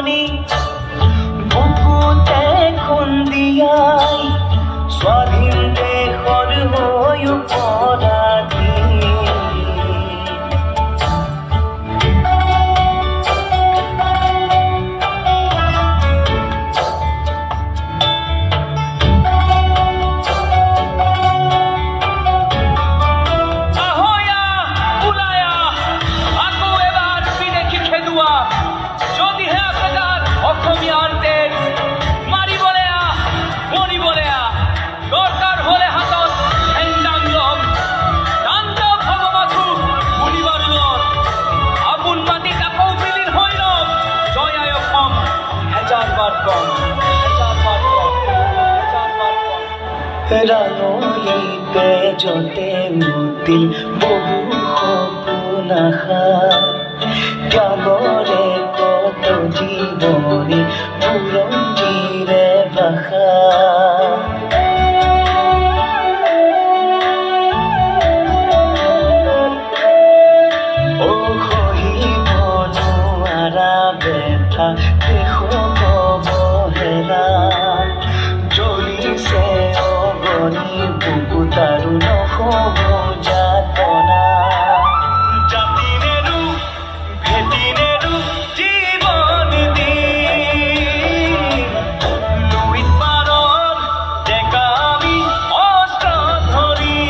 বিননি বুকুতে খুন্দিয়াই স্বাধীন দেশৰ হৈ পৰাধী ৰাঙলীতে যতে মুতিল বহু সপোন আশা গাবৰে কত জীৱনী বুৰঞ্জীৰে ভাষা সহিব নোৱাৰা বেথা দেশক অৱহেলা জ্বলিছে বুকু তাৰু নহব যাতনা জাতি নেৰু ভেটি নেৰু জীৱন দি লুইত পাৰৰ ডেকা আমি অস্ত্ৰ ধৰি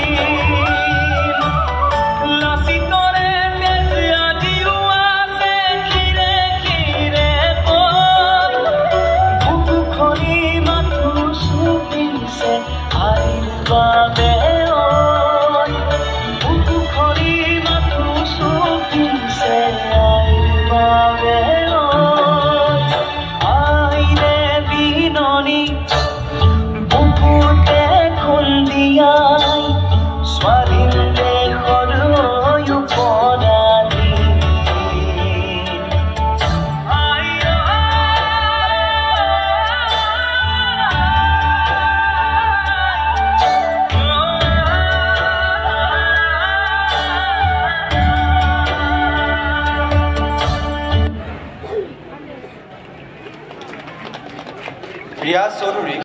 লাচিতৰে তেজ আজিও আছে খিৰে খিৰে পথ বুকু খনি মাথো চুপিছে বাবে বুকু খনি মাথো চুপিছে বাবে আইনে বিননি বুকুতে খুন্দিয়াই স্বাধীন দেশৰ হৈ পৰাধী ৰিয়াজ চৌধুৰী